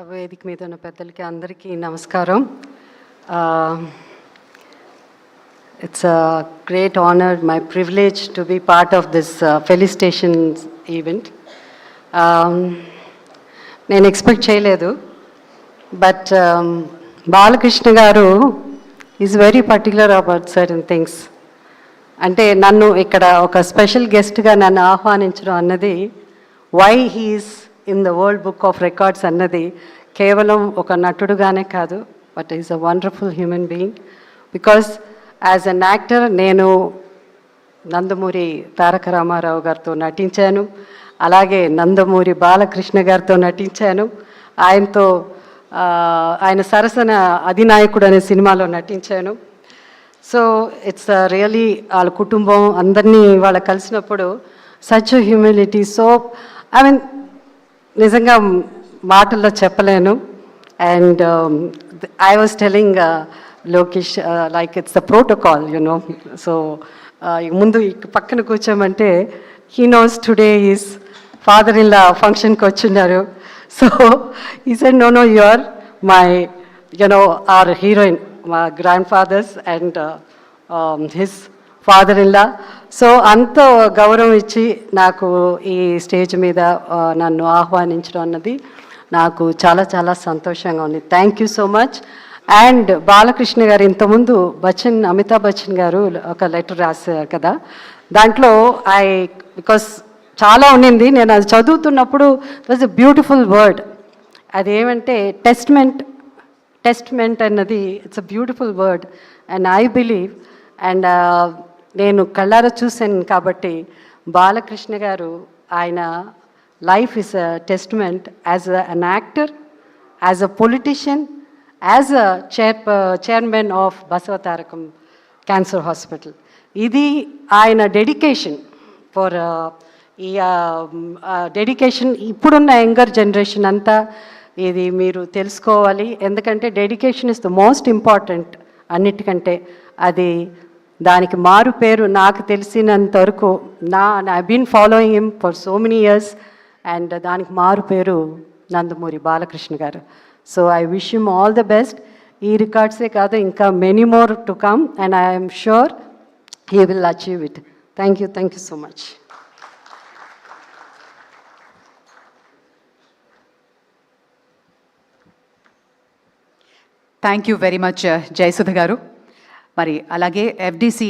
వేదిక మీద ఉన్న పెద్దలకి అందరికీ నమస్కారం. It's a great honor, my privilege to be part of this felicitation event. నేను ఎక్స్పెక్ట్ చేయలేదు, but Balakrishna garu is very particular about certain things. అంటే నన్ను ఇక్కడ ఒక స్పెషల్ గెస్ట్గా నన్ను ఆహ్వానించడం అన్నది, why he's in the world book of records అన్నది కేవలం ఒక నటుడుగానే కాదు, but is a wonderful human being. Because as an actor నేను నందమూరి తారక రామారావు గారితో నటించాను, అలాగే నందమూరి బాలకృష్ణ గారితో నటించాను. ఆయన సరసన అధినాయకుడు అనే సినిమాలో నటించాను. సో ఇట్స్ రియలీ వాళ్ళ కుటుంబం అందరినీ వాళ్ళ కలిసినప్పుడు such humility. So I mean నిజంగా మాటల్లో చెప్పలేను. And I was telling Lokesh like it's the protocol you know. So ముందు పక్కన కూర్చోమంటే he knows today is father in law ఫంక్షన్కి వచ్చిన్నారు. So he said no no you are my you know our heroine, మా grand fathers and his father in law. So అంత గౌరవం ఇచ్చి నాకు ఈ స్టేజ్ మీద నన్ను ఆహ్వానించడం అన్నది నాకు చాలా చాలా సంతోషంగా ఉంది. Thank you so much. And Balakrishna గారు ఇంతకుముందు అమితాబ్ బచ్చన్ గారు ఒక లెటర్ రాశారు కదా, దాంట్లో బికాస్ చాలా ఉండింది, నేను అది చదువుతున్నప్పుడు వాజ్ ఎ బ్యూటిఫుల్ వర్డ్. అదేమంటే టెస్ట్మెంట్ అన్నది it's a beautiful word. And I believe and నేను కళ్ళారా చూశాను కాబట్టి బాలకృష్ణ గారు ఆయన life is a testament as an actor, as a politician, as a chairman of Basavatarakam cancer hospital. ఇది ఆయన డెడికేషన్ ఫర్ ఈ డెడికేషన్ ఇప్పుడున్న యంగర్ జనరేషన్ అంతా ఇది మీరు తెలుసుకోవాలి. ఎందుకంటే dedication is the most important అన్నిటికంటే. అది దానికి మారు పేరు నాకు తెలిసినంత వరకు I been following him for so many years. And దానికి మారు పేరు Nandamuri Balakrishna garu. So I wish him all the best. ఈ రికార్డ్సే కాదు, ఇంకా many more to come, and I'm sure he will achieve it. Thank you so much. Thank you very much Jayasudha garu. మరి అలాగే FDC